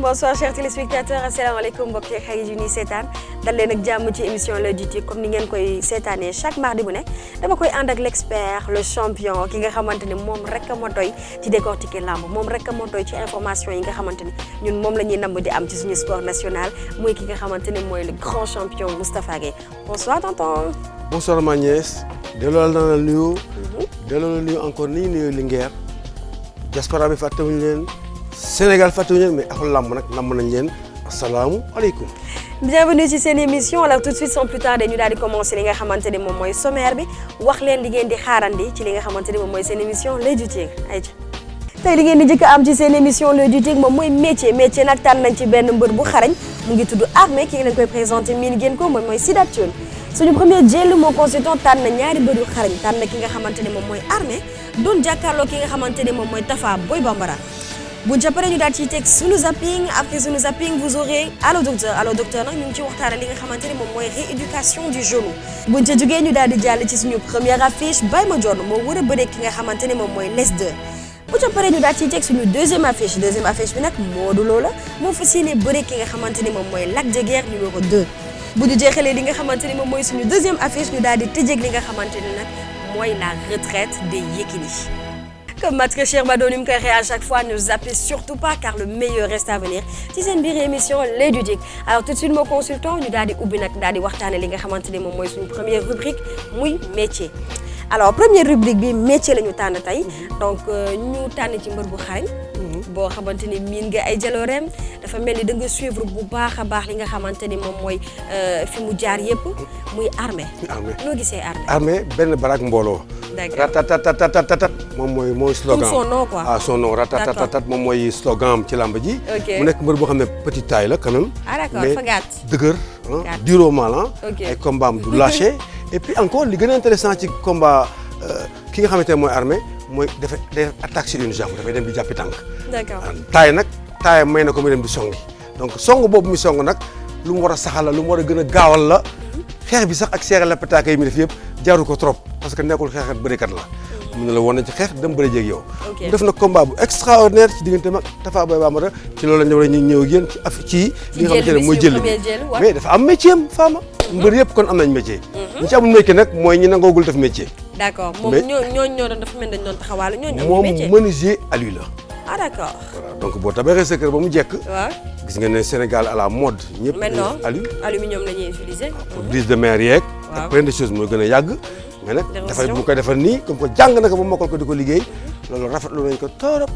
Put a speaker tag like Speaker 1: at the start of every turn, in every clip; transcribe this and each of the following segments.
Speaker 1: bonsoir chers téléspectateurs asalaamaaleykum mbokk yeeg xarit yu ñuy seetaan dal leen ak jàmm ci émission L'Oeil du Tigre comme ni ngeen koy seetaanee chaque mardi bu ne dama koy ànd ak l'expert le champion ki nga xamante ni moom rek a ma doy ci décortiquer lamb moom rek a ma doy ci information yi nga xamante ni ñun moom la ñuy namb di am ci suñu sport national muy ki nga xamante ni mooy le grand champion Moustapha Gueye bonsoir tonton.
Speaker 2: bonsoir ma nièce delloo la nuyu. delloo la nuyu encore ni nuyu Linguère diaspora bi fàttewuñu leen. Sénégal fàttewuñu leen mais axul lamb nag lamb nañ leen asalaamualeykum.
Speaker 1: bienvenue ci seen émission alors tout de suite sans plus tarder ñu daal di commencer li nga xamante ni moom mooy sommaire bi wax leen li ngeen di xaarandi ci li nga xamante ni moom mooy seen émission L'Oeil du Tigre ayca. tey li ngeen di njëkk a am ci seen émission L'Oeil du Tigre moom mooy métier nag tànn nañ ci benn mbër bu xarañ mu ngi tudd Armé ki leen koy présenté miin ngeen ko moom mooy Sidath Thioune suñu premier jël moo consultant tànn na ñaari mbër yu xarañ tànn na ki nga xamante ni moom mooy Armé doon jàkkaarloo ki nga xamante ni moom mooy Tafa Boy Bambara. bu ñu paree ñu daal ci teg sunu zapping après sunu zapping vous aurez allo docteur nag ñu ngi ci waxtaane li nga xamante ni moom mooy rééducation du genou buñ ca jógee ñu daal di jàll ci suñu première affiche Baye Mandione moo war a bëree ki nga xamante ni moom mooy Les 2 bu ca paree ñu daal ciy teg suñu deuxième affiche bi nag Modou Lo la moo fas yéene bëree ki nga xamante ni moom mooy Lac de Guiers numéro 2 bu ñu jeexalee li nga xamante ni moom mooy suñu deuxième affiche ñu daal di tëjeeg li nga xamante ni nag mooy la retraite de Yékini. Comme Maître Cheikh Bado ni mu koy waxee à chaque fois ne zappez surtout pas car le meilleur reste à venir ci seen biir émission L'Oeil du Tigre alors tout de suite mon consultant ñu daal di ubbi nag daal di waxtaane li nga xamante ni moom mooy suñu première rubrique muy métier. alors première rubrique bi métier la ñu tànn tey donc ñu tànn ci mbër bu xarañ. boo xamante ni miin nga ay jalooreem dafa mel ni da nga suivre bu baax a baax li nga xamante ni moom mooy fi mu jaar yëpp muy Armé. noo gisee Armé.
Speaker 2: Armé benn baraak mbooloo. ratatatatat moom mooy slogan
Speaker 1: son nom quoi.
Speaker 2: son nom ratatatatat moom mooy slogan am ci làmb ji. mu nekk mbër boo xam ne petite taille la quand même.
Speaker 1: d'accord fa gàtt
Speaker 2: dëgër durant mal ay combat am du lâché et puis encore li gën a intéressant ci combat ki nga xamante ne mooy Armé mooy day attaque sur une jambe dafay dem di jàppi tànk.
Speaker 1: d'accord
Speaker 2: taille may na ko muy dem di songi donc song boobu muy song nag lu mu war a saxal la lu mu war a gën a gaawal la xeex bi sax ak seeral la pataaka yi mi def yëpp jaaru ko trop parce que nekkul xeexat bërikat la. mun na la woon na ci xeex dem bëri jéeg yow. mu def na combat bu extraordinaire ci diggante mag Tafa Boy Bambara ci loolu la ñu ñëw ak yéen ci li nga xamante ne mooy jël bi mais dafa am métier am Fama. mbër yëpp kon am nañ métier. ñi ci amul métier nag mooy ñi nangoogul def métier.
Speaker 1: d'accord moom ñooñu ñoo doon dafa mel dañu doon taxawaalu ñooñu am métier
Speaker 2: moom menuisier alu la.
Speaker 1: ah d'accord.
Speaker 2: voilà donc boo tabaxee sa kër ba mu jekk.
Speaker 1: waaw
Speaker 2: gis nga ne Sénégal à la mode. ñëpp
Speaker 1: aluminium la ñuy utiliser.
Speaker 2: pour brise de mer yeeg.
Speaker 1: waaw
Speaker 2: ak plein de choses mooy gën a yàgg. mais nag dafay bu koy defar nii comme que jàng na ko ba mokkal ko di ko liggéey loolu rafetlu nañ ko torop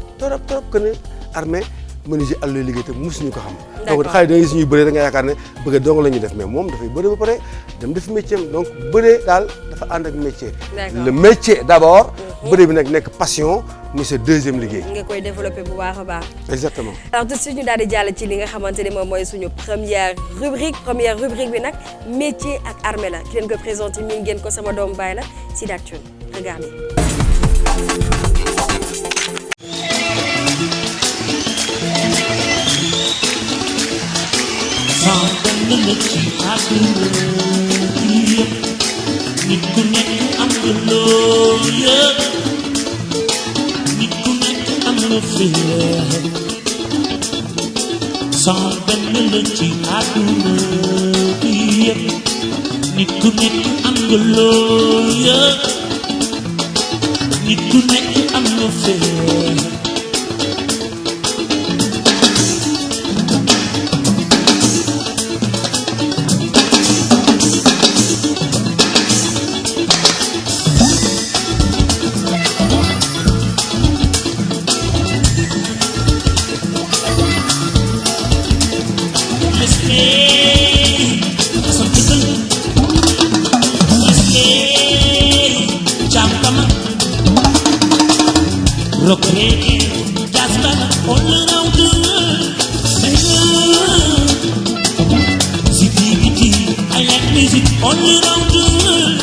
Speaker 2: que ne Armé menuisier àll lay liggéey te mosuñu ko xam. donc xale da ngay gis ñuy bëree da nga yaakaar ne bëgg dong la ñuy def mais moom dafay bëre ba pare dem def métier am donc bëree daal dafa ànd ak métier. le métier d'abord. bëre bi nag nekk passion muy sa deuxième liggéey.
Speaker 1: nga koy développé bu baax a baax.
Speaker 2: exactement.
Speaker 1: alors tout de suite ñu daal di jàll ci li nga xamante ne moom mooy suñu première rubrique bi nag métier ak Armé la ki leen ko présenté miin ngeen ko sama doomu baay la Sidath Thioune regardez.
Speaker 3: nit ku nekk am nga loo yëg nit ku nekk am nga féex sama benn la ci àdduna bi yëpp nit ku nekk am nga loo yëg nit ku nekk am nga féex Rock reggae, jazz band, all around the world. CTVT, I like music all around the world.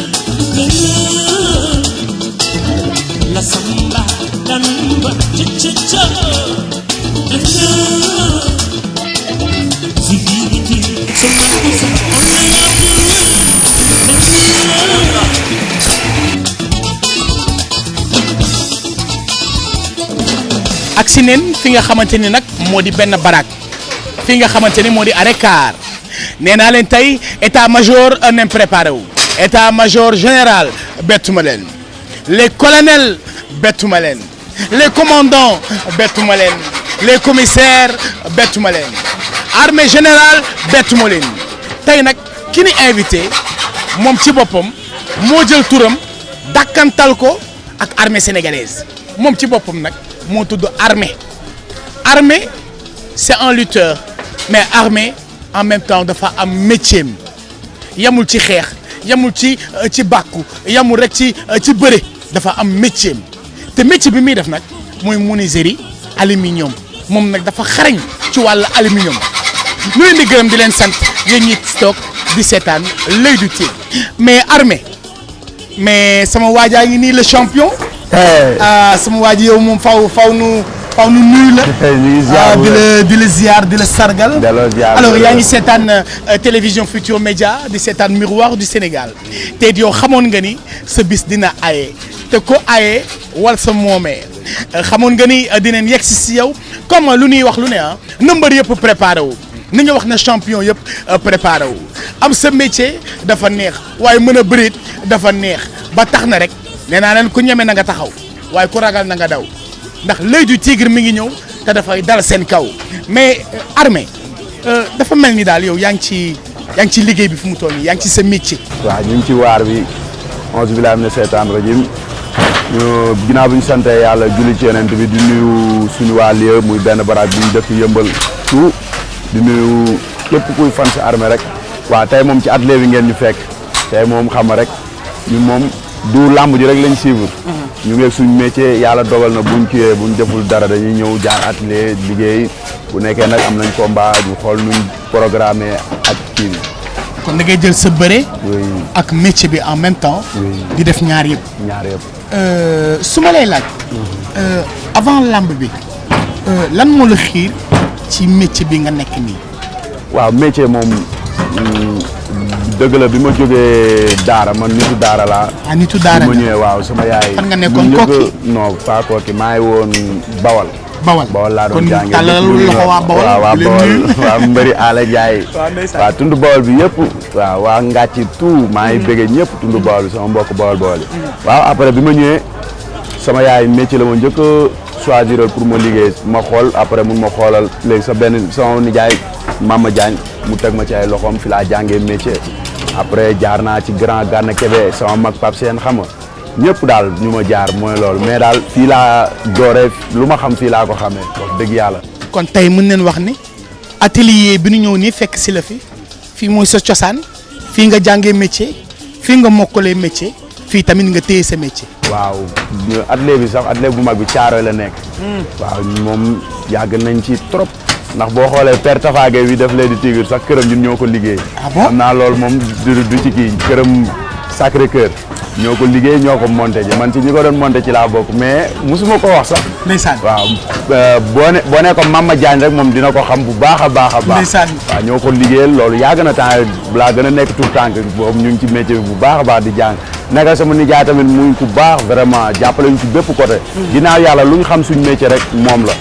Speaker 3: La samba, la rumba, cha-cha-cha. CTVT, some music all around the world.
Speaker 4: ak si neen fi nga xamante ni nag moo di benn baraak fii nga xamante ni moo di arrêt car nee naa leen tey état major nem préparé wu état major général bettuma leen les colonels bettuma leen les commandants bettuma leen les commissaires bettuma leen armée générale bettuma leen tey nag ki ni invité moom ci boppam moo jël turam dàkkantal ko ak armée sénégalaise moom ci boppam nag moo tudd armée armée c'est un lutteur mais armée en même temps dafa am métier yamul ci xeex yamul ci bàkku yamul rek ci bëre dafa am métier te métier bi muy def nag mooy menuiserie aluminium moom nag dafa xarañ ci wàllu aluminium ñu leen di gërëm di leen sant yéen ñi toog di seetaan l'Oeil du Tigre mais armée mais sama waajaa ngi nii le champion. sama waaj yow moom faw nu nuyu la. di la ziar di la sargal. alors yaa ngi seetaan télévision Futur Média di seetaan miroir du Sénégal te yow xamoon nga ni sa bis dina aye te ko aye wal sa moomee xamoon nga ni dinañ yegg si yow comme lu ñuy wax lu ne na mbër yëpp préparé wu ni nga wax na champion yëpp préparé wu am sa métier dafa neex waaye mën a bëreet dafa neex ba tax na rek nee naa leen ku ñeme na nga taxaw waaye ku ragal na nga daw ndax l'Oeil du Tigre mi ngi ñëw te dafay dal seen kaw mais armée dafa mel ni daal yow yaa ngi ci liggéey bi fu mu toll nii yaa ngi ci sa métier.
Speaker 5: waaw ñu ngi ci waar bi auzu billaahi mina seytaani rajiim ñu ginnaaw bi ñu sante yàlla julli ci yonent bi di nuyu suñu waa lieu muy benn baraak bi ñu dëkk yëmbal tout di nuyu képp kuy fan si armée rek waaw tey moom ci atelier bi ngeen ñu fekk tey moom xam nga rek ñun moom du làmb ji rek lañ suivre. ñu ngi suñ métier yàlla dogal na buñ kiiyee buñ deful dara dañuy ñëw jaar atelier liggéey bu nekkee nag am nañ combat ñu xool nuñ programmé ak kii bi.
Speaker 4: kon da ngay jël sa bëre. ak métier bi en même temps. di def ñaar yëpp.
Speaker 5: ñaar yëpp.
Speaker 4: su ma lay laaj. avant làmb bi lan moo la xiir ci métier bi nga nekk nii.
Speaker 5: waaw métier moom dëgg la bi ma jógee Daara man nitu Daara laa.
Speaker 4: nitu Daara
Speaker 5: bi ma ñëwee waaw sama yaay.
Speaker 4: fan nga nekkoon Koki
Speaker 5: non pas Koki maa ngi woon Bawal.
Speaker 4: Bawal
Speaker 5: laa doon jàngee
Speaker 4: kon tàllal loxo waa Bawal.
Speaker 5: waa Bawal waa Mbëri Ala Ndiaye. waaw tund Bawal bi yëpp. waaw waa Ngàcci tout maa ngi bëggee ñëpp tund Bawal bi sama mbokk Bawal yi. waaw après bi ma ñëwee sama yaay métier la ma njëkk a choisir pour ma liggéey ma xool après mun ma xoolal léegi sama nijaay Mama Diagne mu teg ma ci ay loxoom fi laa jàngee métier. après jaar naa ci grand Gana Kébé sama mag Pape Sène xam nga ñëpp daal ñu ma jaar mooy loolu mais daal fii laa dooree lu ma xam fii laa ko xamee wax dëgg yàlla.
Speaker 4: kon tey mën nañ wax ni atelier bi ñu ñëw nii fekk si la fii mooy sa cosaan fii nga jàngee métier fii nga mokkalee métier fii tamit nga téye sa métier.
Speaker 5: waaw atelier bi sax atelier bu mag bi Caaroy la nekk. waaw moom yàgg nañ ci trop. ndax boo xoolee Père Tafa Gueye bi def l'Oeil du Tigre sax këram ñun ñoo ko liggéey.
Speaker 4: ah bon
Speaker 5: xam naa loolu moom du ci kii këram Sacré Cœur ñoo ko liggéey ñoo ko monté ji man ci ñi ko doon monté ci laa bokk mais musuma ko wax sax.
Speaker 4: ndeysaan
Speaker 5: waaw boo ne ko Mama Diagne rek moom dina ko xam bu baax a baax a baax.
Speaker 4: ndeysaan
Speaker 5: waaw ñoo ko liggéeyal loolu yàgg na temps laa gën a nekk tout tànk boobu ñu ngi ci métier bi bu baax a baax di jàng nekkal sama nijaay tamit muy ku baax vraiment jàppale ñu ci bépp côté. ginnaaw yàlla lu ñu xam suñ métier rek moom la.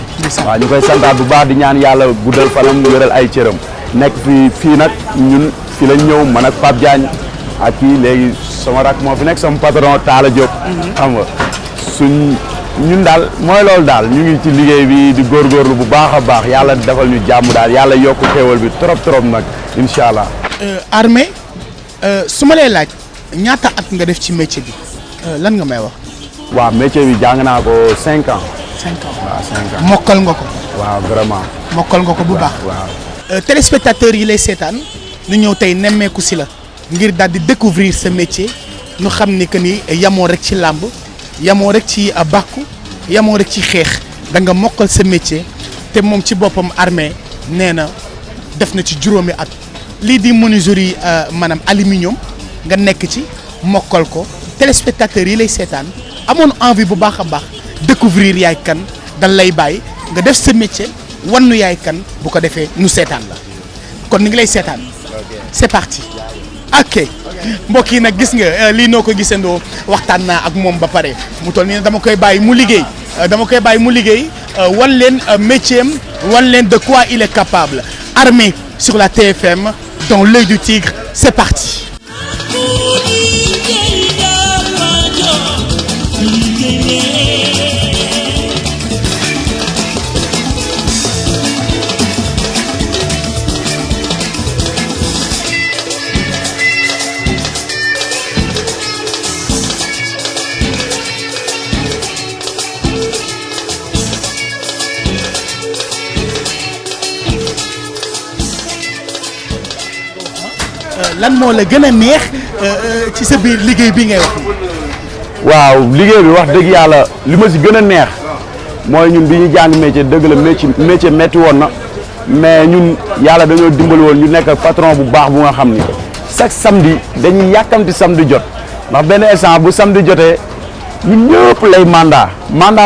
Speaker 5: waaw ñu koy santaat bu baax di ñaan yàlla guddal fanam wéral ay cëram nekk fii nag ñun fi lañ ñëw man ak Pape Diagne ak kii léegi sama rak moo fi nekk sama patron Talla Diop. xam nga ñun daal mooy loolu daal ñu ngi ci liggéey bi di góorgóorlu bu baax a baax yàlla defal ñu jàmm daal yàlla yokk xéewal bi trop nag incha allah.
Speaker 4: armée su ma lay laaj ñaata at nga def ci métier bi lan nga may wax.
Speaker 5: waaw métier bi jàng naa ko 5 ans.
Speaker 4: 5 ans
Speaker 5: waaw 5 ans.
Speaker 4: mokkal nga ko.
Speaker 5: waaw vraiment.
Speaker 4: mokkal nga ko bu baax.
Speaker 5: waaw
Speaker 4: téléspectateurs yi lay seetaan ñu ñëw tey nemmeeku si la ngir daal di découvrir ce métier ñu xam ni que ni yamoo rek ci làmb yamoo rek ci bàkku yamoo rek ci xeex da nga mokkal sa métier te moom ci boppam armée nee na def na ci juróomi at lii di menuiserie maanaam aluminium nga nekk ci mokkal ko téléspectateurs yi lay seetaan amoon envie bu baax a baax découvrir yaay kan dan lay bàyyi nga def sa métier wannu yaay kan bu ko defee nu seetaan la kon ni ngi lay seetaan c'est parti ok mbokk yi nag gis nga lii noo ko gisandoo waxtaan naa ak moom ba pare mu toll nii dama koy bàyyi mu liggéey wan leen métier am wan leen de quoi il est capable Armé sur la TFM dans l'œil du tigre, c'est parti. lan moo la gën a neex ci sa biir liggéey bi ngay wax.
Speaker 5: waaw liggéey bi wax dëgg yàlla li ma si gën a neex mooy ñun bi ñu jàng métier dëgg la métier métti woon na mais ñun yàlla dañoo dimbali woon ñu nekk patron bu baax bu nga xam ni chaque samedi dañuy yàkkamti samedi jot ndax benn instant bu samedi jotee ñun ñëpp lay mandat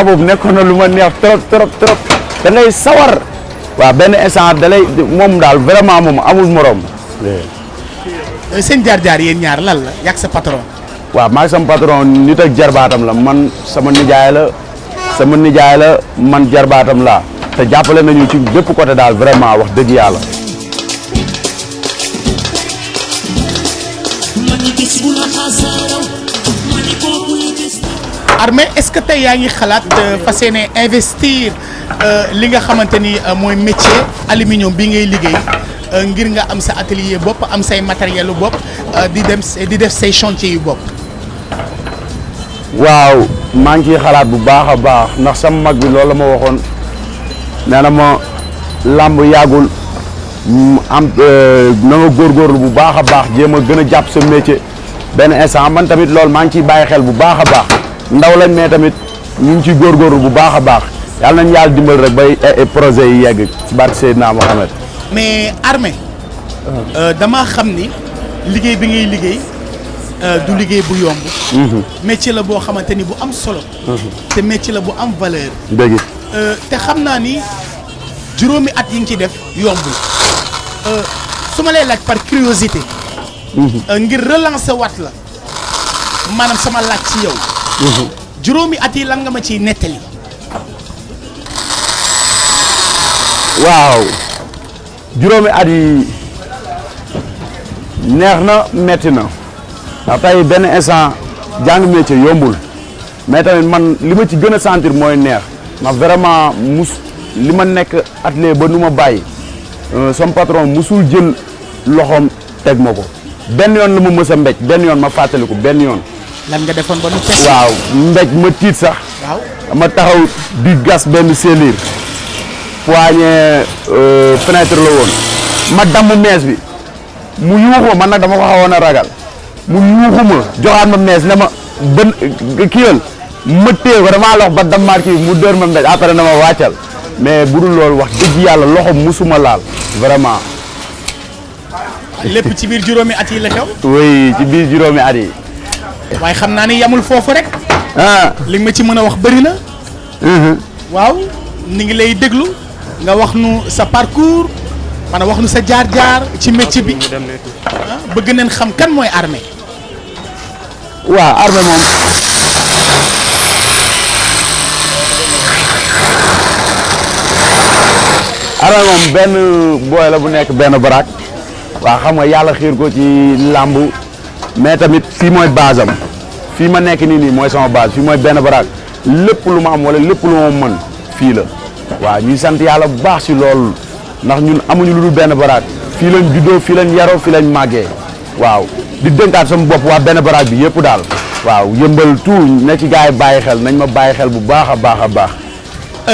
Speaker 5: boobu nekkoon na lu ma neex trop da ngay sawar waaw benn instant da lay moom daal vraiment moom amul morom.
Speaker 4: seen jaar-jaar yéen ñaar lan la yàgg sa patron.
Speaker 5: waaw maa ngi sama patron nit ak jarbaatam la man sama nijaay la man jarbaatam laa te jàppale nañu ci bépp côté daal vraiment wax dëgg yàlla.
Speaker 4: Armé est-ce que tey yaa ngi xalaat fas yéene investir li nga xamante ni mooy métier aluminium bi ngay liggéey ngir nga am sa atelier bopp am say matériel lu bopp di def say chantier yu bopp.
Speaker 5: waaw maa ngi ciy xalaat bu baax a baax ndax sama mag bi loolu la ma waxoon nee na ma làmb yàggul am na nga góorgóorlu bu baax a baax jéem a gën a jàpp sa métier benn instant man tamit loolu maa ngi ciy bàyyi xel bu baax a baax ndaw lañ mais tamit ñu ngi ciy góorgóorlu bu baax a baax yàlla nañu yàlla dimbal rek bay projet yi yegg ci barke Seydina Mohamed.
Speaker 4: mais Armé dama xam ni liggéey bi ngay liggéey du liggéey bu yomb. métier la boo xamante ni bu am solo. te métier la bu am valeur.
Speaker 5: dëgg
Speaker 4: te xam naa ni juróomi at yi nga ci def yombul su ma lay laaj par curiosité. ngir relancer waat la maanaam sama laaj ci yow. juróomi at yi lan nga ma ciy nettali.
Speaker 5: waaw juróomi at yi neex na metti na ndax tey benn instant jàng métier yombul mais tamit man li ma ci gën a sentir mooy neex ndax vraiment li ma nekk atelier ba nu ma bàyyi sama patron musul jël loxoom teg ma ko benn yoon la ma mës a mbéj benn yoon ma fàttaliku benn yoon.
Speaker 4: lan nga defoon ba nu test.
Speaker 5: waaw mbéj ma tiit sax.
Speaker 4: waaw
Speaker 5: ma taxaw di gas benn sellir poignée fenêtre la woon ma damm mees bi mu yuuxu ma man nag dama ko xawoon a ragal mu yuuxu ma joxaat ma mees ne ma bën kiyal ma téye ko damaa lox ba dammaat kii mu dóor ma mbéj après na ma wàccal mais bu dul loolu wax dëgg yàlla loxo musuma laal vraiment.
Speaker 4: lépp ci biir juróomi at yi la xew.
Speaker 5: oui ci biir juróomi at yi.
Speaker 4: waaye xam naa ni yamul foofu rek. li nga ma ci mën a wax bëri na. waaw ni ngi lay déglu nga wax nu sa parcours maanaam wax nu sa jaar-jaar ci métier bi bëgg nañ xam kan mooy Armé.
Speaker 5: waaw Armé moom. Armé moom benn booy la bu nekk benn baraak. waaw xam nga yàlla xiir ko ci làmb mais tamit fii mooy base am fii ma nekk nii mooy sama base fii mooy benn baraak lépp lu ma am wala lépp lu ma mën fii la waaw ñuy sant yàlla bu baax si loolu ndax ñun amuñu lu dul benn baraak fii lañ juddoo fii lañ yaroo fii lañ màggee waaw di dénkaat sama bopp waa benn baraak bi yëpp daal waaw yëmbal tout na ci gars yi bàyyi xel nañ ma bàyyi xel bu baax a baax a baax.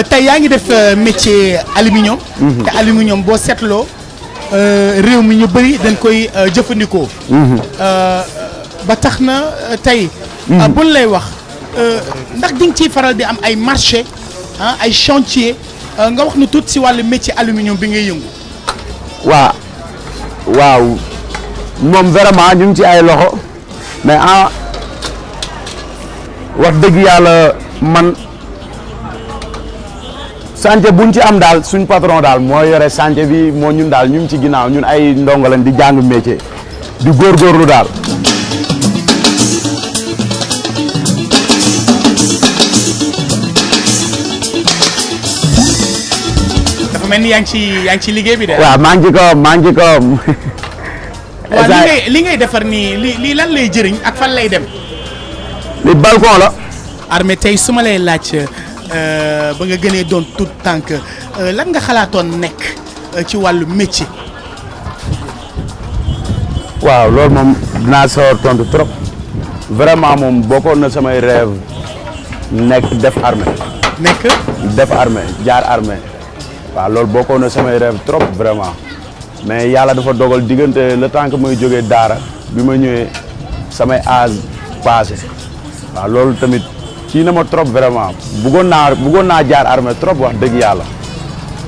Speaker 4: tey yaa ngi def métier aluminium. te aluminium boo seetloo. réew mi ñu bëri dañ koy jëfandikoo. ba tax na tey. buñ lay wax ndax di nga ciy faral di am ay marché ay chantier nga wax nu tuuti si wàllu métier aluminium bi ngay yëngu.
Speaker 5: waaw moom vraiment ñu ngi ci ay loxo mais wax dëgg yàlla man. chantier buñ ci am daal suñ patron daal moo yore chantier bi moo ñun daal ñu ngi ci ginnaaw ñun ay ndongo lañ di jàng métier di góorgóorlu daal.
Speaker 4: dafa mel ni yaa ngi ci liggéey bi de.
Speaker 5: waaw maa ngi ci kawam maa ngi ci kawam.
Speaker 4: waaw li ngay defar nii li lan lay jëriñ ak fan lay dem.
Speaker 5: li balcon la.
Speaker 4: Armé tey su ma lay laaj ba nga gënee doon tout tànk lan nga xalaatoon nekk ci wàllu métier.
Speaker 5: waaw loolu moom dinaa sawar tontu trop vraiment moom bokkoon na samay rêve nekk def armée. def armée jaar armée waaw loolu bokkoon na samay rêve trop vraiment mais yàlla dafa dogal diggante le temps que may jógee daara bi ma ñëwee samay âge passé waaw loolu tamit kii na ma trop vraiment bëggoon naa jaar armée trop wax dëgg yàlla.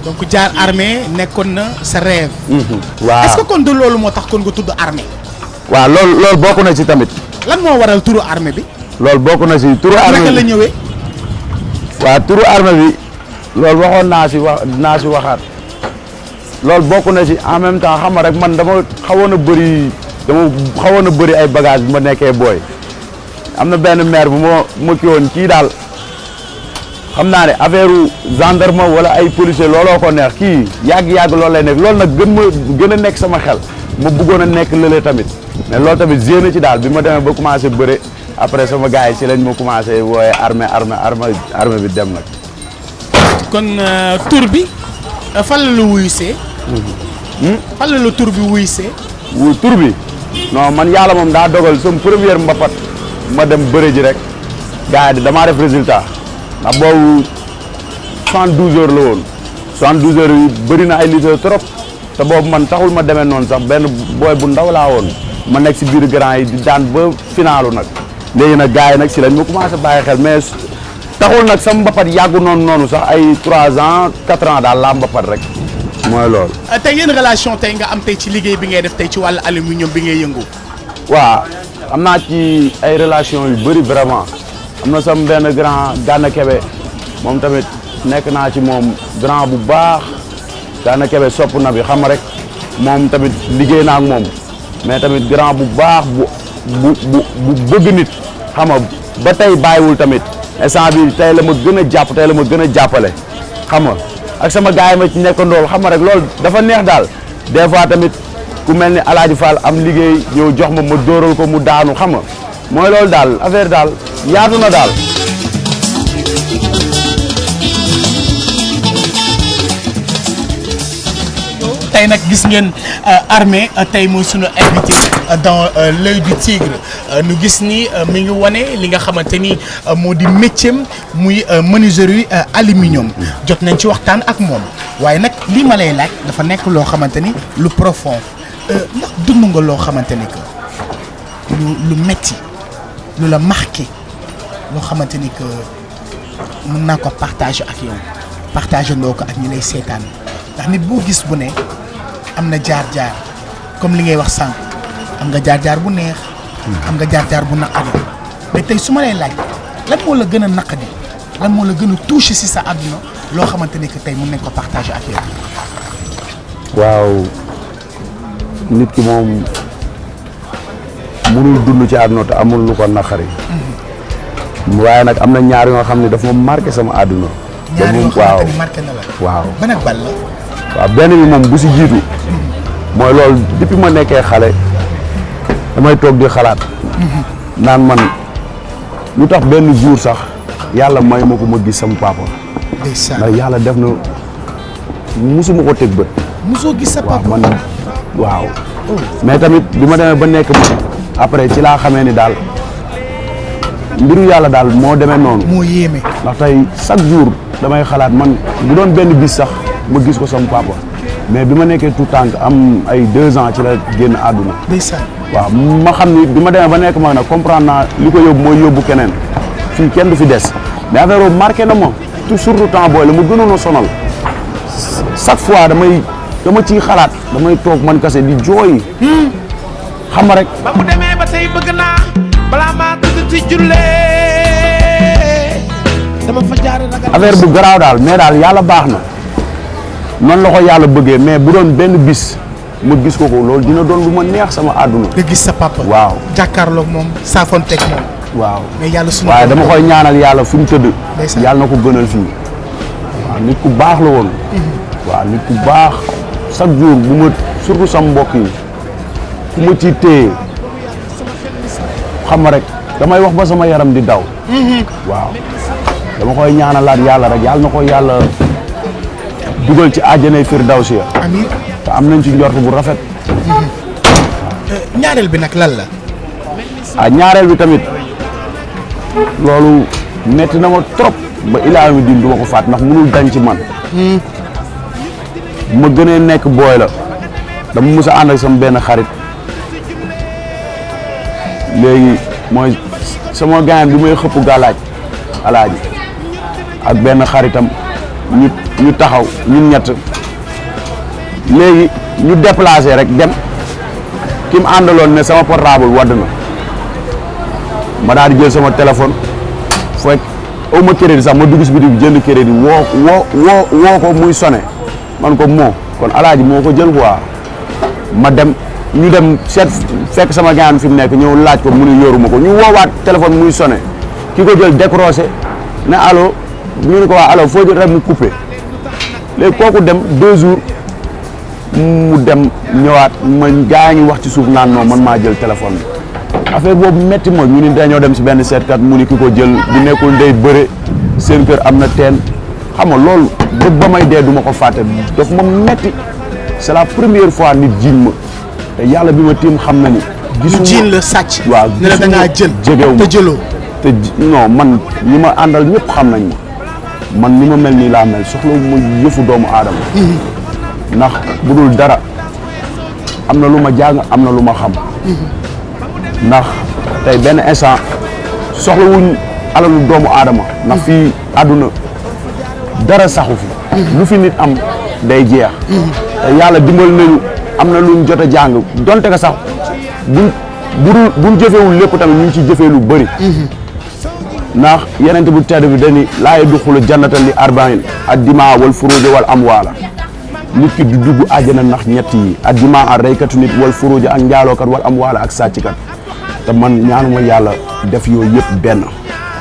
Speaker 4: donc jaar armée nekkoon na sa rêve.
Speaker 5: waaw
Speaker 4: est-ce que kon du loolu moo tax kon nga tudd armée.
Speaker 5: waaw loolu bokk na ci tamit.
Speaker 4: lan moo waral turu armée bi.
Speaker 5: loolu bokk na ci turu armée bi
Speaker 4: naka la ñëwee.
Speaker 5: waaw turu armée bi loolu waxoon naa ci waxaat loolu bokk na ci en même temps xam nga rek man dama xawoon a bëri ay bagages bi ma nekkee booy am na benn maire bu ma kii woon kii daal xam naa ne affaire gendarme wala ay policier looloo ko neex kii yàgg loolu lay nekk loolu nag gën a nekk sama xel ma bëggoon a nekk lële tamit mais loolu tamit génn ci daal bi ma demee ba commencé bëre après sama gars yi ci lañ ma commencé wooye armée bi dem nag.
Speaker 4: kon tur bi fan la la wuyusee. fan la la tur bi wuyusee.
Speaker 5: tur bi non man yàlla moom daa dogal sama première mbapat ma dem bëre ji rek gars yi damaa def résultat ndax boobu 72 heures la woon 72 heures yi bëri na ay litres trop te boobu man taxul ma demee noonu sax benn booy bu ndaw laa woon ma nekk si biir grand yi di daan ba finalu nag léegi nag gars yi nag si lañ ma commencé bàyyi xel mais taxul nag sama mbapat yàggu noonu sax ay 3 ans 4 ans daal laa mbapat rek mooy loolu.
Speaker 4: tey yéen relation tey nga am tey ci liggéey bi ngay def tey ci wàllu aluminium bi ngay yëngu.
Speaker 5: waaw am naa ci ay relation yu bëri vraiment am na sama benn grand Gana Kebe moom tamit nekk naa ci moom grand bu baax Gana Kebe sopp na bi xam nga rek moom tamit liggéey naa ak moom mais tamit grand bu baax bu bëgg nit xam nga ba tey bàyyiwul tamit instant bi tey la ma gën a jàpp tey la ma gën a jàppale xam nga ak sama gars yi ma ci nekkandool xam nga rek loolu dafa neex daal des fois tamit ku mel ni Alaaji Fall am liggéey ñëw jox ma dóoral ko mu daanu xam nga mooy loolu daal affaire daal yaatu na daal.
Speaker 4: tey nag gis ngeen Armé tey mooy sunu invité dans l'œil du tigre nu gis ni mi ngi wane li nga xamante ni moo di métier muy menuiserie aluminium jot nañ ci waxtaan ak moom waaye nag lii ma lay laaj dafa nekk loo xamante ni lu profond ndax dund nga loo xamante ni que lu metti lu la marqué loo xamante ni que mën naa ko partager ak yow partager ndoo ko ak ñi lay seetaan ndax nit boo gis bu ne am na jaar-jaar comme li ngay wax sànq am nga jaar-jaar bu neex am nga jaar-jaar bu naqadi mais tey su ma lay laaj lan moo la gën a naqadi lan moo la gën a touché si sa àdduna loo xamante ni que tey mën nañ ko partager ak yow.
Speaker 5: waaw nit ki moom mënul dund ci àdduna te amul lu ko naqari waaye nag am na ñaar yoo xam ne daf ma marqué sama àdduna.
Speaker 4: ñaar yoo xamante ni marqué na la.
Speaker 5: waaw
Speaker 4: ban ak ban la.
Speaker 5: waaw benn bi moom bu si jiitu mooy loolu depuis ma nekkee xale damay toog di xalaat naan man lu tax benn jour sax yàlla may ma ko ma gis sama papa.
Speaker 4: ndeysaan
Speaker 5: ndax yàlla def na musuma ko teg bët.
Speaker 4: musoo gis sa papa
Speaker 5: waaw man waaw. mais tamit bi ma demee ba nekk ma après ci laa xamee ni daal mbiru yàlla daal moo demee noonu.
Speaker 4: moo yéeme.
Speaker 5: ndax tey chaque jour damay xalaat man bu doon benn bis sax ma gis ko sama papa mais bi ma nekkee tout tànk am ay 2 ans ci la génn àdduna.
Speaker 4: ndeysaan
Speaker 5: waaw ma xam ni bi ma demee ba nekk mag nag comprendre naa li ko yóbbu mooy yóbbu keneen fii kenn du fi des mais affaire boobu marqué na ma tout surtout temps booy la mu gënoon a sonal chaque fois dama ciy xalaat damay toog man kase di jooy. xam nga rek.
Speaker 3: ba mu demee ba tey bëgg naa balaa maa tëdd ci jullee dama fa jaar ragal.
Speaker 5: affaire bu garaaw daal mais daal yàlla baax na noonu la ko yàlla bëggee mais bu doon benn bis ma gis ko loolu dina doon lu ma neex sama àdduna.
Speaker 4: nga gis sa papa.
Speaker 5: waaw
Speaker 4: jàkkaarloog moom saafonteeg moom.
Speaker 5: waaw
Speaker 4: mais yàlla sunu.
Speaker 5: waaye dama koy ñaanal yàlla fi mu tëdd.
Speaker 4: ndeysaan
Speaker 5: yàlla na ko gënal fii. waaw nit ku baax la woon. waaw nit ku baax chaque jour bu ma surtout sama mbokk yi ku ma ci téye xam nga rek damay wax ba sama yaram di daw. waaw dama koy ñaanalaat yàlla rek yàlla na ko yàlla dugal ci àjjanay firdawsi ya.
Speaker 4: amiin
Speaker 5: te am nañ ci njort bu rafet.
Speaker 4: ñaareel bi nag lan la.
Speaker 5: ñaareel bi tamit loolu metti na ma trop ba ilaa mi din du ma ko faat ndax mënul dañ ci man. ma gënee nekk booy la dama mës a ànd ak sama benn xarit léegi mooy sama gaañam bi may xëpp gàllaaj alaaji ak benn xaritam ñu taxaw ñun ñett léegi ñu déplacé rek dem ki mu àndaloon ne sama portable wadd na ma daal di jël sama téléphone fekk aw ma crédit sax ma dugg si bitik jënd crédit woo ko muy sonné man ko moo kon alaaji moo ko jël quoi ma dem ñu dem seet fekk sama gaan fi mu nekk ñëw laaj ko mu ne yoruma ko ñu woowaat téléphone muy sonné ki ko jël décroché ne allo ñu ne ko waa allo foo jël rek mu coupé léegi kooku dem 2 jours mu dem ñëwaat ma gaa ngi wax ci suuf naan non man maa jël téléphone bi affaire boobu metti ma ñu ni dañoo dem si benn seetkat mu ni ki ko jël bu nekkul day bëre seen kër am na teen xam nga loolu ba may dee du ma ko fàtte daf ma metti c'est la première fois nit jiiñ ma te yàlla bi ma tiim xam na ni. gisuma
Speaker 4: jiiñ la sàcc.
Speaker 5: waaw
Speaker 4: ne la da ngaa jël
Speaker 5: jegew ma
Speaker 4: te jëloo.
Speaker 5: te non man ñi ma àndal ñëpp xam nañ ma man ni ma mel nii laa mel soxla ma yëfu doomu aadama. ndax bu dul dara am na lu ma jàng am na lu ma xam. ndax tey benn instant soxlawuñ alalu doomu aadama. ndax fii àdduna dara saxu fi. lu fi nit am day jeex. te yàlla dimbal nañu am na luñ jot a jàng donte ka sax buñ jëfewul lépp tamit ñu ngi ci jëfee lu bëri. ndax yenente bu tedd bi dañi laa yadxulu jannatan li arba'in ad-dimaa wal furuuj wal amwaala nit ki du dugg àjjana ndax ñett yi ad-dimaa ak reykatu nit wal furuuj ak njaalookat wal amwaala ak sàcckat te man ñaanuma yàlla def yooyu yëpp benn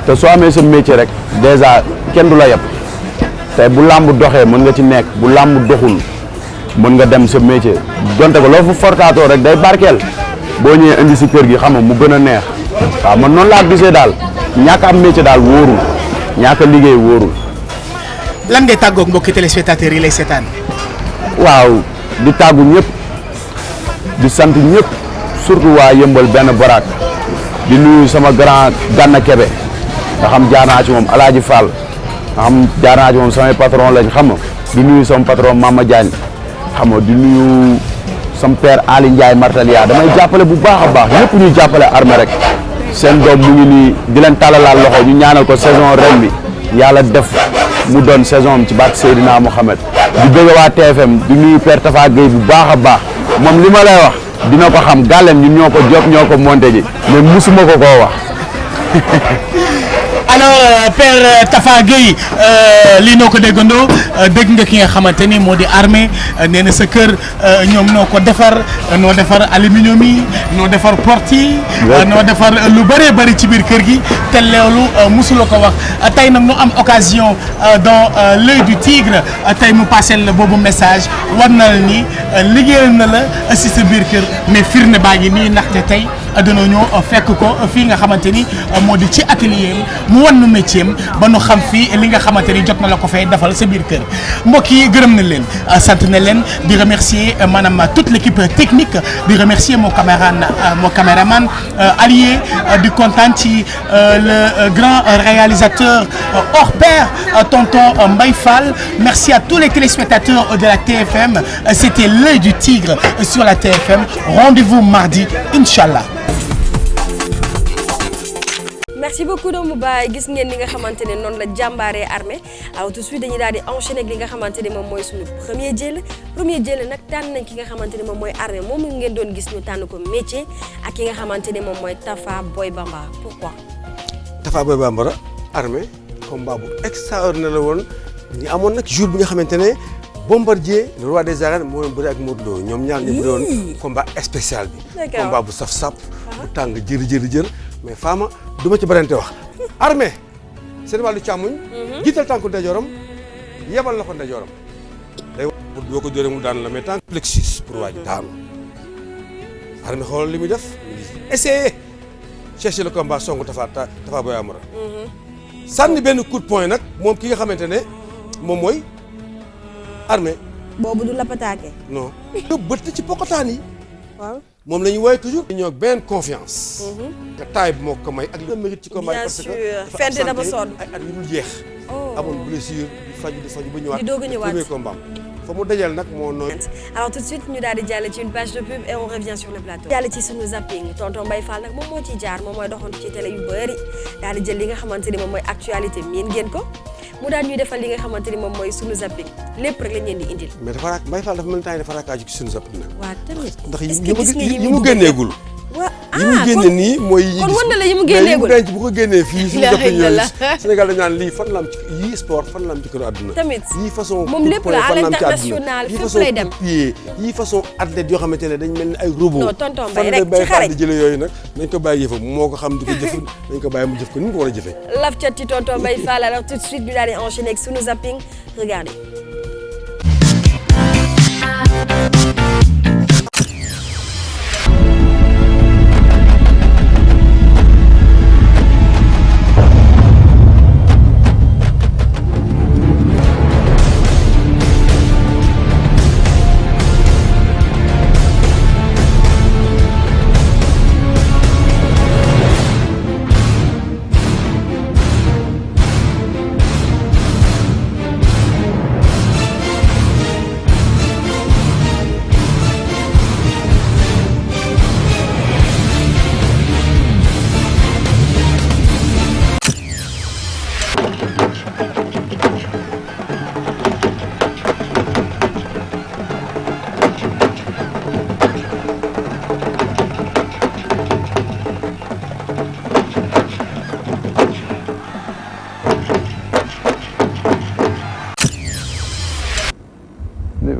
Speaker 5: te soo amee sa métier rek dèjà kenn du la yeb tey bu làmb doxee mën nga ci nekk bu làmb doxul mën nga dem sa métier donte ko loo fa fortaatoo rek day barkeel boo ñëwee indi si kër gi xam nga mu gën a neex waaw man noonu laa gisee daal ñàkk am métier daal wóorul ñàkk a liggéey wóorul.
Speaker 4: lan ngay tàggoog mbokki téléspectateurs yi lay seetaan.
Speaker 5: waaw di tàggu ñëpp di sant ñëpp surtout waa yëmbal benn baraak di nuyu sama grand Gana Kebe nga xam jaar naa ci moom Alaaji Fall nga xam jaar naa ci moom samay patron lañ xam nga di nuyu sama patron Mama Diagne xam nga di nuyu sama père Ali Ndiaye Martalia damay jàppale bu baax a baax ñëpp ñuy jàppale armée rek seen doom mu ngi nii di leen tàllalaat loxo ñu ñaanal ko saison ren bi yàlla def mu doon saison am ci barke Seydina Mohamed di bëgg waa TFM di nuyu père Tafa Gueye bu baax a baax moom li ma lay wax dina ko xam gàllem ñun ñoo ko jóg ñoo ko monté ji mais musuma ko koo wax.
Speaker 4: alors père Tafa Gueye lii noo ko déggandoo dégg nga ki nga xamante ni moo di armée nee na sa kër ñoom noo ko defar noo defar aluminium yi noo defar porte yi noo defar lu bëree bëri ci biir kër gi te loolu musuloo ko wax tey nag nu am occasion dans l'œil du tigre tey mu passé la boobu message war na la ni liggéeyal na la si sa biir kër mais firnde baa ngi nii ndaxte tey dina ñëw fekk ko fii nga xamante ni moo di ci atelier mu wan nu métier am ba nu xam fii li nga xamante ni jot na la ko fay defal sa biir kër mbokk yi gërëm na leen sant na leen di remercier maanaam toute l'équipe technique di remercier mon caméraman allié di kontaan ci le grand réalisateur hors pair tonton Mbaye Fall merci à tous les téléspectateurs de la TFM c'était l'œil du tigre sur la TFM rendez-vous mardi inchallah.
Speaker 1: merci beaucoup doomu baay gis ngeen li nga xamante ne noonu la jàmbaaree armée alors tout de suite dañuy daal di enchaîner ak li nga xamante ne moom mooy suñu premier jël nag tànn nañ ki nga xamante ne moom mooy armée moom ngeen doon gis ñu tànn ko métier ak ki nga xamante ne moom mooy Tafa Boy Bambara pourquoi.
Speaker 2: Tafa Boy Bambara armée combat bu extraordinaire la woon ñu amoon nag jour bi nga xamante ne Bombardier le roi des arènes moo doon bëri ak Modou Lo ñoom ñaar ñu bëri woon combat spécial bi.
Speaker 1: d'accord
Speaker 2: combat bu saf-saf. bu tàng jër mais Fama du ma ci barante wax armée seen wàllu càmmuñ jiital tànku ndeyjooram yebal loxo ndeyjooram day pour boo ko dóoree mu daan la mais tant que plexus pour waaj daanu Armé xoolal li muy def mu ngi essayer chercher le combat songu Tafa Boy Amara sànni benn coup de poing nag moom ki nga xamante ne moom mooy Armé
Speaker 1: boobu du la pataake.
Speaker 2: non bëtt ci pokotaan yi
Speaker 1: waaw
Speaker 2: moom la ñuy woowee toujours ñoo ak benn confiance te taay bi moo ko may ak li mérite ci combat
Speaker 1: bien
Speaker 2: parce
Speaker 1: sûr
Speaker 2: que
Speaker 1: fente na ba sonn.
Speaker 2: ay at yu dul jeex amoon blessure di faju ba ñëwaat
Speaker 1: di doog a ñëwaat
Speaker 2: premier combat fa mu dajal nag moo nooy
Speaker 1: alors tout de suite ñu daal di jàll ci une page de pub et on revient sur le plateau. jàll ci sunu zapping tonton Mbaye Fall nag moom moo ciy jaar moom mooy doxantu ci télé yu bëri daal di jël li nga xamante ni moom mooy actualité miin ngeen ko mu daal ñuy defal li nga xamante ni moom mooy sunu zapping lépp rek lañ leen di indil.
Speaker 2: mais dafa raak Mbaye Fall dafa mel ni temps yi dafa raakaaju ci sunu zapping nag
Speaker 1: waa tamit
Speaker 2: ndax
Speaker 1: est-ce que gis nga
Speaker 2: yi mu génneegul
Speaker 1: waa
Speaker 2: yi mu génne nii mooy yi
Speaker 1: kon wan na la yi mu
Speaker 2: mais yi mu
Speaker 1: génneegul
Speaker 2: denc bu ko génnee fii suñu
Speaker 1: La
Speaker 2: zapping
Speaker 1: ilaha
Speaker 2: yooyu Sénégal dañu naan lii fan la am ci yii sport fan la am ci këru àdduna
Speaker 1: tamit
Speaker 2: yii façon
Speaker 1: moom lépp la à
Speaker 2: fan am ci
Speaker 1: l'international
Speaker 2: àdduna, yii
Speaker 1: fépp
Speaker 2: façon
Speaker 1: lay dem.
Speaker 2: coup de pied yii façon athlète yoo xamante ne dañ mel ni ay robot
Speaker 1: Non, tonton Mbaye
Speaker 2: fan
Speaker 1: rek
Speaker 2: la
Speaker 1: ci
Speaker 2: Mbaye Fall
Speaker 1: xarañ.
Speaker 2: di jële yooyu nag nañ ko bàyyi yëfam moo ko xam di ko jëf nañ ko bàyyi mu jëf ko ni mu ko war a jëfee
Speaker 1: laf cat ci tonton Mbaye Fall alors tout de suite ñu daal di enchaîner avec sunu zapping regardez.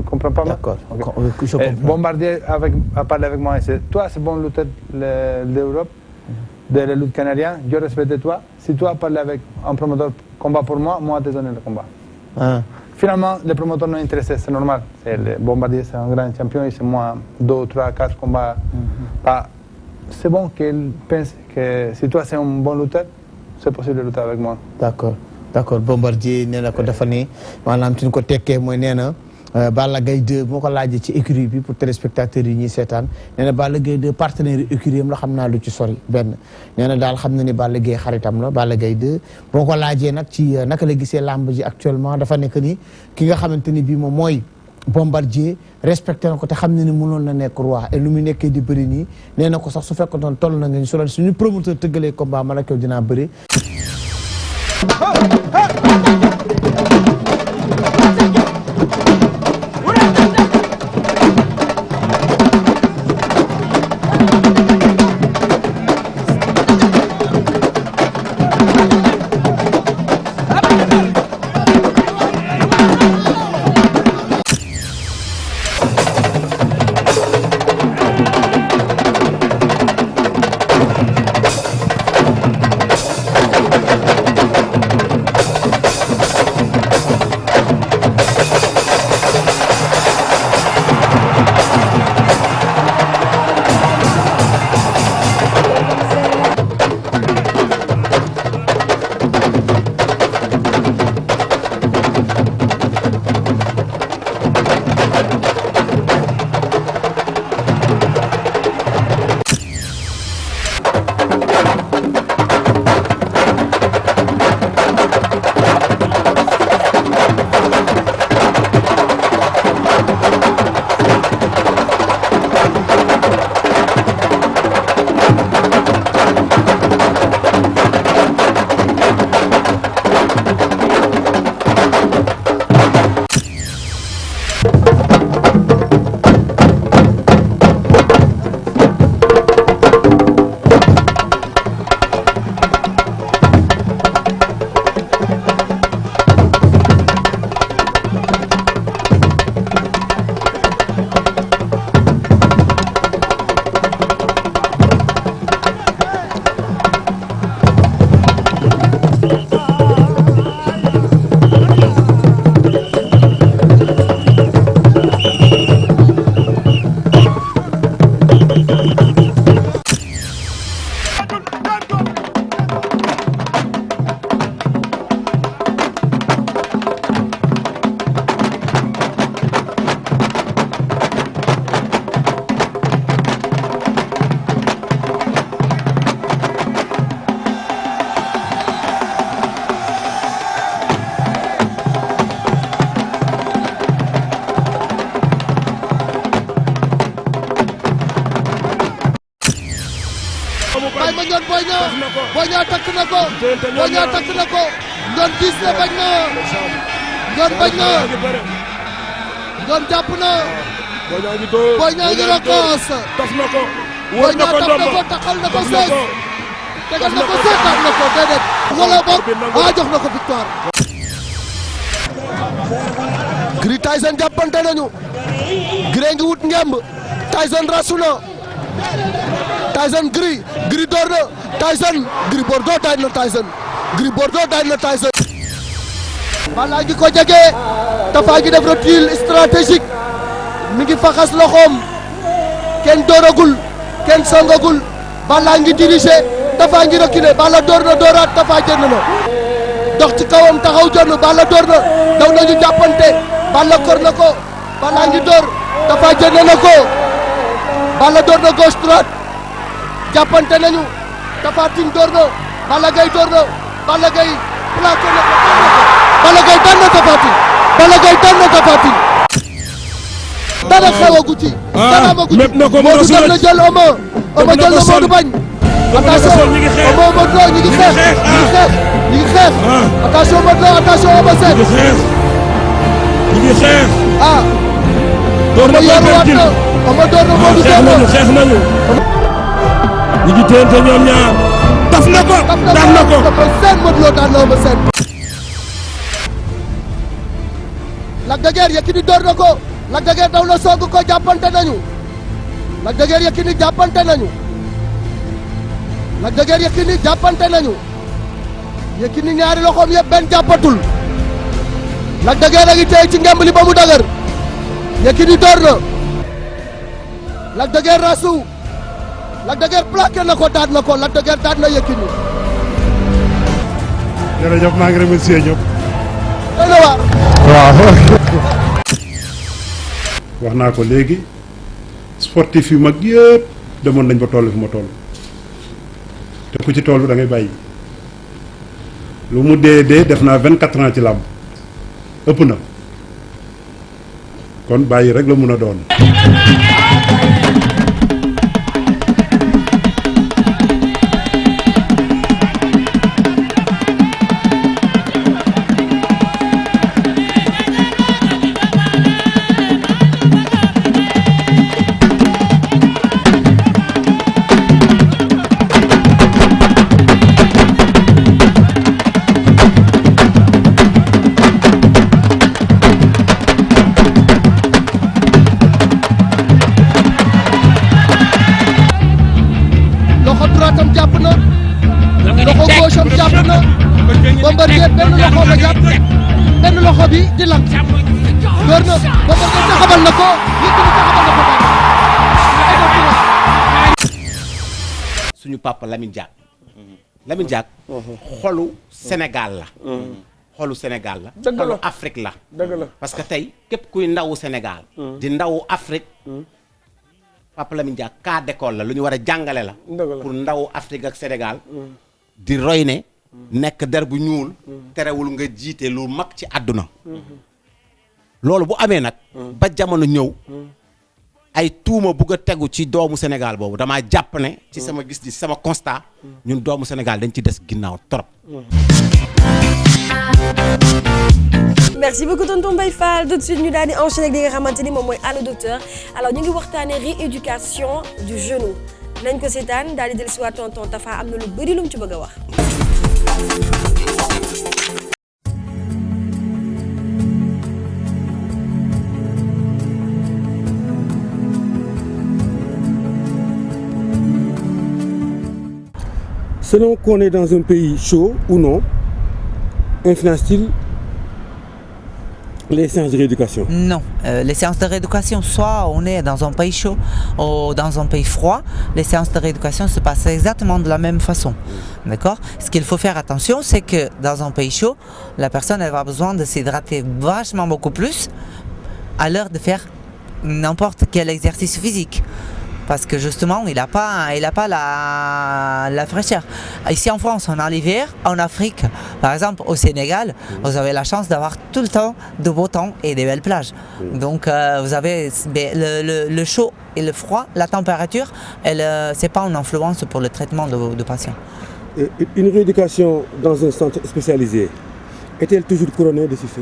Speaker 6: comprends pas.
Speaker 7: D'accord.
Speaker 6: Okay.
Speaker 7: Je comprends.
Speaker 6: Bombardier a parlé avec moi. Toi, c'est bon lutteur d'Europe, de la lutte canadienne. Je respecte toi. Si toi parles avec un promoteur combat pour moi, moi, te donne le combat.
Speaker 7: Ah.
Speaker 6: Finalement, le promoteur non intéressé, c'est normal. Bombardier, c'est un grand champion. Et c'est moi, 2, 3, 4 combats. C'est bon qu'il pense que si toi, c'est un bon lutteur, c'est possible de lutter avec moi.
Speaker 7: D'accord. D'accord. Bombardier, nee na ko dafa ni maanaam ci ñu ko tekkee mooy nee na Balla Gaye 2 moo ko laajee ci écurie bi pour téléspectateurs yi ñuy seetaan nee na Balla Gaye 2 partenaire écurie am la xam naa lu ci sori benn nee na daal xam na ni Balla Gaye xaritam la Balla Gaye 2 boo ko laajee nag ci naka la gisee làmb ji actuellement dafa nekk ni ki nga xamante ni bii moom mooy Bombardier respecté na ko te xam na ni mënoon na nekk roi et lu muy nekkee di bëri nii nee na ko sax su fekkoon toll na nga ñu solo suñu promoteur tëggalee combat man ak yow dinaa bëri.
Speaker 8: Boy Niang Boy Niang takk na ko Boy Niang takk na ko Ndione diis na bañ na Ndione bañ na Ndione jàpp na Boy Niang ngi rokos
Speaker 9: taf na ko
Speaker 8: Boy Niang taf na ko taxal na ko sees tegal na ko seetaat na ko déedéet wala boog jox na ko victoire. Gris Tyson jàppante nañu Gris ngi wut ngemb Tyson rasu na Tyson Gris door na Tyson Gris Bordeaux daan na Tyson Gris Bordeaux daan na Tyson. Balla ngi ko jege Tapha ngi def recul stratégique mi ngi faxas loxoom kenn dooragul kenn songagul Balla ngi dirigé Tapha ngi reculé Balla door na dooraat Tapha jënd na dox ci kawam taxaw jonn Balla door na daw nañu jàppante Balla kor na ko Balla ngi door Tapha jënd na ko Balla door na gauche droite jàppante nañu Tapha Tine door na Balla Gaye door na Balla Gaye plaqué na ko Balla Gaye daan na Tapha Tine Balla Gaye daan na Tapha Tine dara xewagu ci dara amagu ci Modou dem na jël Oma jël na Modou bañ attention Oma Modou Lo ñu ngi xeex ñu ngi xeex attention Modou Lo attention Oma Sène
Speaker 9: ñu ngi xeex
Speaker 8: door na yeeruwaat na Oma door na Modou Lo
Speaker 9: xeex nañu ñu ngi téente ñoom ñaar taf na ko daan na ko
Speaker 8: Oma Sène Modou Lo daan na Oma Sène Lac de Guiers Yékini door na ko Lac de Guiers daw na song ko jàppante nañu Lac de Guiers Yékini jàppante nañu Lac de Guiers Yékini jàppante nañu Yékini ñaari loxoom yëpp benn jàppatul Lac de Guiers a ngi téye ci ngemb li ba mu dagar Yékini door na Lac de Guiers rasu Lac de Guiers plaqué na ko daan na ko Lac de Guiers daan na Yékini.
Speaker 9: jërëjëf maa ngi remercier ñëpp.
Speaker 8: waaw.
Speaker 9: wax naa ko léegi sportif yu mag yëpp demoon nañ ba toll fi ma toll te ku ci toll da ngay bàyyi lu mu dee def naa 24 ans ci làmb ëpp na kon bàyyi rek la mun a doon.
Speaker 8: Bombardier benn loxo la jàpp benn loxo bi di lang door na Bombardier taxabal na ko Yékini taxabal na ko
Speaker 10: suñu papa Lamine Diack Lamine Diack xolu Sénégal la xolu Sénégal la xolu Afrique la parce que tey képp kuy ndawu Sénégal di ndawu Afrique papa Lamine Diack cas d'école la lu ñu war a jàngale la pour ndawu Afrique ak Sénégal di roy ne nekk der bu ñuul terewul nga jiite lu mag ci àdduna loolu bu amee nag ba jamono ñëw ay tuuma bugg a tegu ci doomu Sénégal boobu damaa jàpp ne ci sama gis-gis sama constat ñun doomu Sénégal dañ ci des ginnaaw trop.
Speaker 1: merci beaucoup tonton Mbaye Fall tout de suite ñu daal di enchaîner ak li nga xamante ni moom mooy Allo Docteur alors ñu ngi waxtaanee rééducation du genou nañ ko seetaan daal di dellusiwaat tonton Tafa am na lu bëri lu mu ci bëgg a wax.
Speaker 2: Selon qu'on est dans un pays chaud ou non, influence-t-il les séances de rééducation?
Speaker 11: Non, les séances de rééducation, soit on est dans un pays chaud ou dans un pays froid, les séances de rééducation se passent exactement de la même façon. D'accord? Ce qu'il faut faire attention, c'est que dans un pays chaud, la personne elle va avoir besoin de s'hydrater vachement beaucoup plus à l'heure de faire n'importe quel exercice physique. parce que justement il n'a pas la fraîcheur. Ici en France on a l'hiver, en Afrique par exemple au Sénégal vous avez la chance d'avoir tout le temps de beau temps et des belles plages. Donc vous avez le chaud et le froid, la température, c'est pas une influence pour le traitement de patients.
Speaker 2: Une rééducation dans un centre spécialisé est-elle toujours couronnée de succès?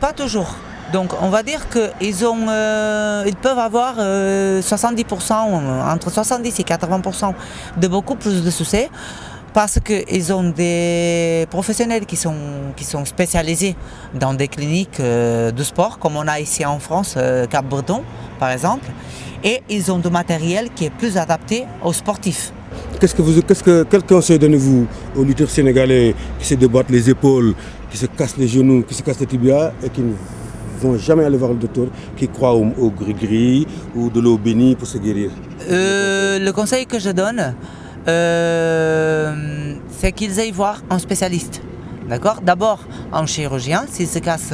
Speaker 11: Pas toujours. Donc on va dire qu'ils ils peuvent avoir 70%, entre 70 et 80% de beaucoup plus de succès parce qu'ils ont des professionnels qui sont spécialisés dans des cliniques de sport comme on a ici en France, Cap-Breton par exemple, et ils ont du matériel qui est plus adapté aux sportifs.
Speaker 2: Quel conseil donnez-vous aux lutteurs sénégalais qui se débattent les épaules, qui se cassent les genoux, qui se cassent les tibias et qui ne vont jamais aller voir le docteur, qui croient au gris-gris ou de l'eau bénie pour se guérir?
Speaker 11: Le conseil que je donne, c'est qu'ils aillent voir un spécialiste. D'accord? D'abord un chirurgien, s'il se casse,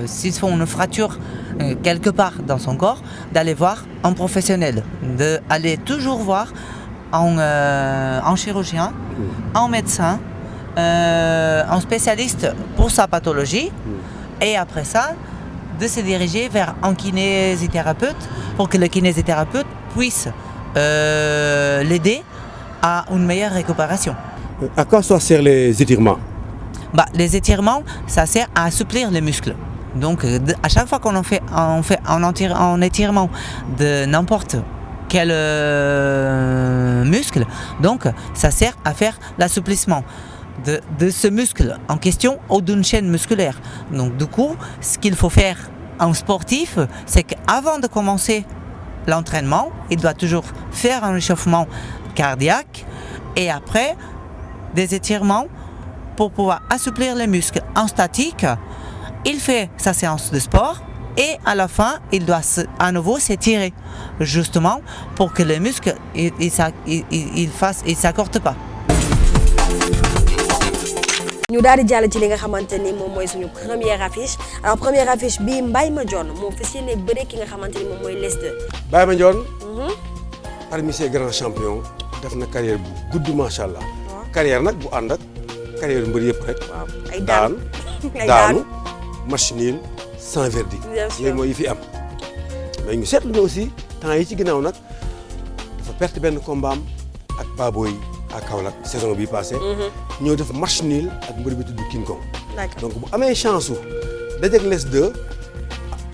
Speaker 11: s'ils font une fracture quelque part dans son corps, d'aller voir un professionnel, d'aller toujours voir un chirurgien, un médecin, un spécialiste pour sa pathologie, et après ça, de se diriger vers un kinésithérapeute pour que le kinésithérapeute puisse l'aider à une meilleure récupération.
Speaker 2: À quoi ça sert les étirements?
Speaker 11: Les étirements, ça sert à assouplir les muscles. Donc à chaque fois qu'on fait un étirement de n'importe quel muscle, donc ça sert à faire l'assouplissement de ce muscle en question ou d'une chaîne musculaire. Donc du coup, ce qu'il faut faire en sportif, c'est qu'avant de commencer l'entraînement, il doit toujours faire un réchauffement cardiaque et après des étirements pour pouvoir assouplir les muscles. En statique, il fait sa séance de sport et à la fin, il doit à nouveau s'étirer, justement pour que les muscles ne s'accordent pas.
Speaker 1: ñu daal di jàll ci li nga xamante ni moom mooy suñu première affiche. Alors première affiche bi Mbaye Mandione moom fas yéene bëre ki nga xamante ni moom mooy Les 2.
Speaker 2: Mbaye Mandione parmi ces grands champions def na carrière bu gudd macha allah. carrière nag bu ànd ak carrière mbër yëpp rek.
Speaker 1: ay
Speaker 2: daanu match nul sans verdict. yooyu mooy yi fi am. mais ñu seetlu ne aussi temps yi ci ginnaaw nag dafa perte benn combat am ak Baboy à Kaolack saison bi passé ñoo def match nul ak mbër bi tudd King Kong. donc bu amee chance su dajeeg Les 2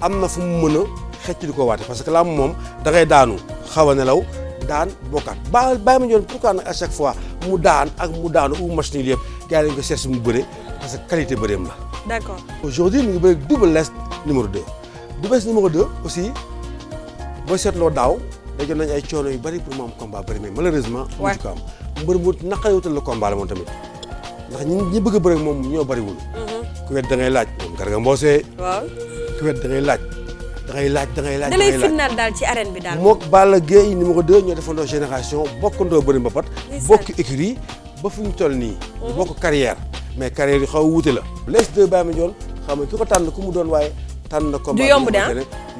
Speaker 2: am na fu mu mën a xëcc di ko waate parce que là moom da ngay daanu xaw a nelaw daan bokkaat Mbaye Mandione pourquoi nag à chaque fois mu daan ak mu daanu ou match nul yëpp gars yi dañ ko seet si mu bëre parce que qualité bëreem la.
Speaker 1: D'accord.
Speaker 2: Aujourd'hui mu ngi bëre Double Less numéro 2 Double Less numéro 2 aussi booy seetloo daaw dajoon nañ ay coono yu bëri pour mu am combat bëri mais malheureusement. mu ci ko am mbër mu naqaree wutal la combat la moom tamit ndax ñi bëgg a bëri moom ñoo bëriwul. ku wet da ngay laaj moom Garga Mbossé.
Speaker 1: waaw
Speaker 2: ku wet da ngay laaj. da ngay
Speaker 1: lay finnaal daal ci arène bi daal.
Speaker 2: mook Balla Gaye numéro 2 ñoo defandoo génération bokkandoo bëri mbapat. bokk écurie ba fu ñu toll nii. bokk carrière mais carrière yi xaw a wuute la. Les 2 Mbaye Mandione xam nga ki ko tànn ku mu doon waaye tànn na combat.
Speaker 1: du yomb de ah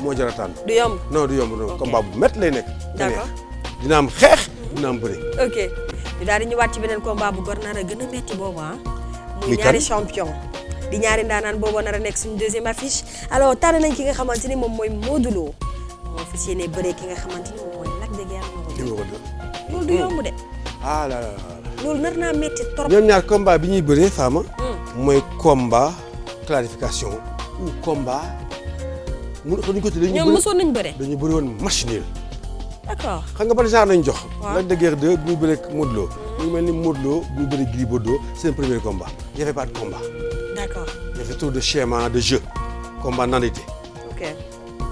Speaker 2: moo jar a tànn.
Speaker 1: du yomb
Speaker 2: non du yomb non combat bu métti lay nekk.
Speaker 1: d'accord
Speaker 2: dina am xeex dina am bëri.
Speaker 1: ok ñu daal di ñëwaat ci beneen combat bu gor nar a gën a métti boobu ah. muy
Speaker 2: kan
Speaker 1: ñaari champion. di ñaari ndaanaan boobu nar a nekk suñu deuxième affiche alors tànn nañ ki nga xamante ni moom mooy Modou Lo moo fas yéene bëree ki nga xamante ni moom mooy Lac de Guiers numéro 2. loolu du yomb de.
Speaker 2: ah là là
Speaker 1: loolu nar naa métti trop.
Speaker 2: ñoom ñaar combat bi ñuy bëree Fama. mooy combat clarification ou combat. mënuñu ko tuddee
Speaker 1: ñoom mosoon nañu bëre.
Speaker 2: dañu bëri woon match nul.
Speaker 1: d'accord
Speaker 2: xam nga ban genre nañ jox.
Speaker 1: waaw
Speaker 2: Lac de Guiers 2 bu muy bëree Modou Lo. mu ngi mel ni Modou Lo bu muy bëree Gris Bordeaux seen premier combat y avait pas de combat.
Speaker 1: d'accord
Speaker 2: y avait trop de schéma de jeu combat nandité.
Speaker 1: ok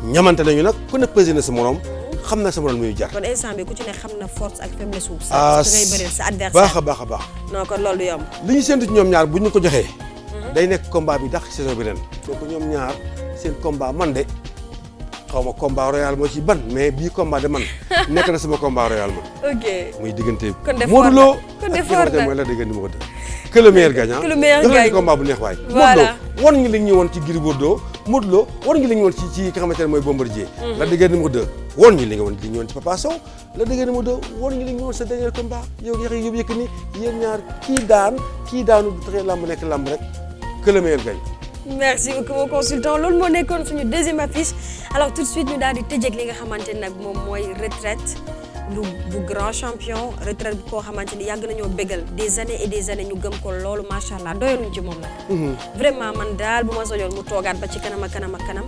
Speaker 2: ñamante nañu nag ku ne pesé na sa morom xam na sa morom muy jar.
Speaker 1: kon instant bi ku ci ne xam na force ak faiblesse suuf.
Speaker 2: ah
Speaker 1: sa ngay bëreel sa adversaire
Speaker 2: baax a baax a baax.
Speaker 1: non kon loolu du yomb.
Speaker 2: li ñu séntu ci ñoom ñaar bu ñu ko joxee. day nekk combat bi dàq saison bi ren. donc ñoom ñaar seen combat man de xaw ma combat royal moo ci ban mais bii combat de man nekk na sama combat royal man.
Speaker 1: ok
Speaker 2: muy diggante.
Speaker 1: kon de
Speaker 2: Modou Lo
Speaker 1: kon de
Speaker 2: ak
Speaker 1: fort na
Speaker 2: mooy la dégg numéro 2. que le meilleur gagne.
Speaker 1: que le meilleur gagne
Speaker 2: combat bu neex waay.
Speaker 1: voilà
Speaker 2: Modou Lo won ñu li ñu woon ci Gris Bordeaux Modou Lo war ñu li ñu woon ci ki nga xamante ne mooy Bombardier. Lac de Guiers numéro 2 woon ñu li nga woon ci Papa Sow. Lac de Guiers numéro 2 woon ñu li ñu woon sa dernier combat yow Yaxya Jóob Yékini yéen ñaar kii daanu du taxee lamb nekk lamb rek que le meilleur gagne.
Speaker 1: merci beaucoup mon consultant loolu moo nekkoon suñu deuxième affiche alors tout de suite ñu daal di tëjee ak li nga xamante ne nag moom mooy retraite bu grand champion retraite bu koo xamante ni yàgg nañoo bégal des années et des années ñu gëm ko loolu macha allah doyaluñ ci moom nag. vraiment man daal bu ma soñoon mu toogaat ba ci kanam ak kanam ak kanam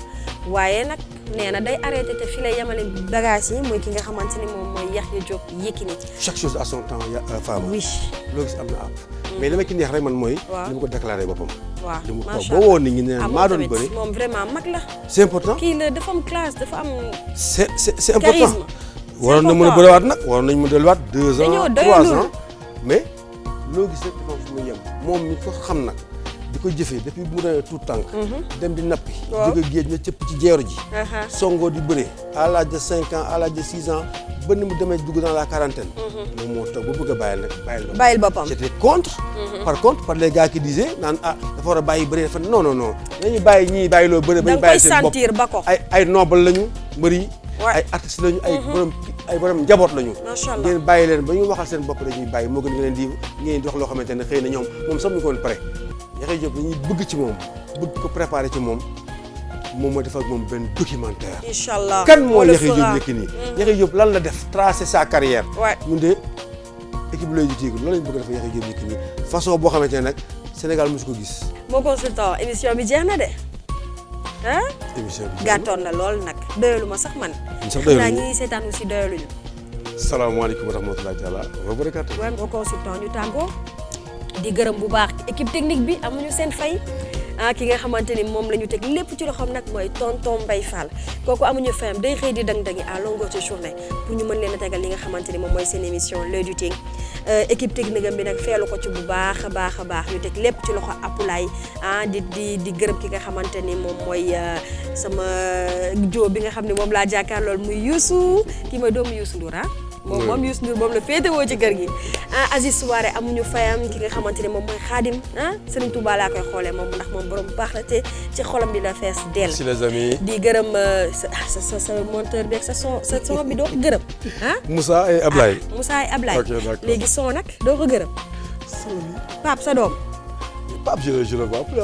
Speaker 1: waaye nag nee na day arrêté te fi lay yemale bagage yi mooy ki nga xamante ni moom mooy Yaxya Jóob Yékini.
Speaker 2: chaque chose à son temps Fama.
Speaker 1: oui
Speaker 2: loo gis am na àpp. mais li ma ci neex rek man mooy.
Speaker 1: waaw
Speaker 2: li mu ko déclaré boppam.
Speaker 1: waaw
Speaker 2: li mu
Speaker 1: macha
Speaker 2: toog boo woo nit ñi ne maa doon bëri.
Speaker 1: moom vraiment mag la.
Speaker 2: c'est important
Speaker 1: kii la dafa am classe dafa am.
Speaker 2: c'est important.
Speaker 1: charisme.
Speaker 2: waroon na mën a bëriwaat nag waroon nañu mën a delluwaat 2 ans 3 ans mais loo gis rek dafa am fu mu yem moom mi ko xam nag di ko jëfee depuis bu mu demee tout tànk dem di nappi jóge géej na cëpp ci jeero ji songoo di bëre à l'âge de 5 ans à l'âge de 6 ans ba ni mu demee dugg dans la quarantaine moom moo toog ba bëgg a bàyyil nag
Speaker 1: bàyyil boppam
Speaker 2: j'étais contre par contre par les gars qui disaient naan dafa war a bàyyi bëre dafa non nañu bàyyi ñii bàyyiloo bëre ba ñu bàyyi seen bopp
Speaker 1: sentir ba ko
Speaker 2: ay noble lañu mbër yi ay artistes lañu ay borom njaboot lañu.
Speaker 1: macha allah
Speaker 2: ngeen bàyyi leen ba ñu waxal seen bopp dañuy bàyyi moo gën ngeen di wax loo xamante ne xëy na ñoom moom sax mu ko woon pare. Yaxya Jóob dañuy bëgg ci moom bëgg ko préparer ci moom mooy defal moom benn documentaire.
Speaker 1: incha allah
Speaker 2: kan moo Yaxya Jóob Yékini Yaxya Jóob lan la def tracer sa carrière. ñun de équipe L'Oeil du Tigre loolu lañ bëgg a def Yaxya Jóob Yékini façon boo xamante ne nag Sénégal mosu ko gis.
Speaker 1: mon consultant émission bi jeex na de.
Speaker 2: émission bi
Speaker 1: gàttoon na lool nag doyalu ma sax man.
Speaker 2: sax doyalu
Speaker 1: naa ñi seetaan aussi doyaluñu.
Speaker 2: salaamaaleykum wa rahmatulahi taala wa barakaatu.
Speaker 1: waaw mon consultant ñu tàggoo di gërëm bu baax équipe technique bi amuñu seen fay ki nga xamante ni moom la ñu teg lépp ci loxoom nag mooy tonton Mbaye Fall kooku amuñu fayam day xëy di dang-dangi à longueur de journée pour ñu mën leen a tegal li nga xamante ni moom mooy seen émission L'Oeil du Tigre équipe technique am bi nag feelu ko ci bu baax a baax a baax ñu teg lépp ci loxo Apulaay di gërëm ki nga xamante ni moom mooy sama joo bi nga xam ne moom laa jàkkaar lool muy Youssou kii mooy doomu Youssou Ndour moom Youssou Ndour moom la féetewoo ci kër gi Aziz Souare amuñu fayam ki nga xamante ne moom mooy Khadim Serigne Touba laa koy xoolee moom ndax moom borom baax la te ci xolam bi la fees dell.
Speaker 2: si les amis
Speaker 1: di gërëm sa monteur bi ak sa son bi doo ko gërëm
Speaker 2: Moussa et Ablaye.
Speaker 1: Moussa et Ablaye.
Speaker 2: ok d'accord
Speaker 1: léegi son nag doo ko gërëm. Pape sa doom.
Speaker 2: Pape je le vois plus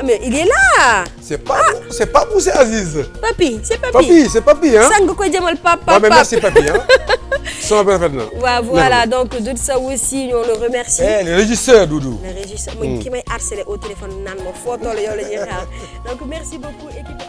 Speaker 1: mais il est là.
Speaker 2: c'est Pape ou c'est Aziz.
Speaker 1: Papi c'est Papi.
Speaker 2: c'est Papi
Speaker 1: sang ko jëmal Pape
Speaker 2: mais merci Papi son bi rafet na.
Speaker 1: waaw voilà donc Doudou Sow aussi ñoo le remercie.
Speaker 2: le régisseur Doudou.
Speaker 1: le régisseur mooy ki may harcelé au téléphone naan ma foo toll yow la ñuy xaar donc merci beaucoup équipe.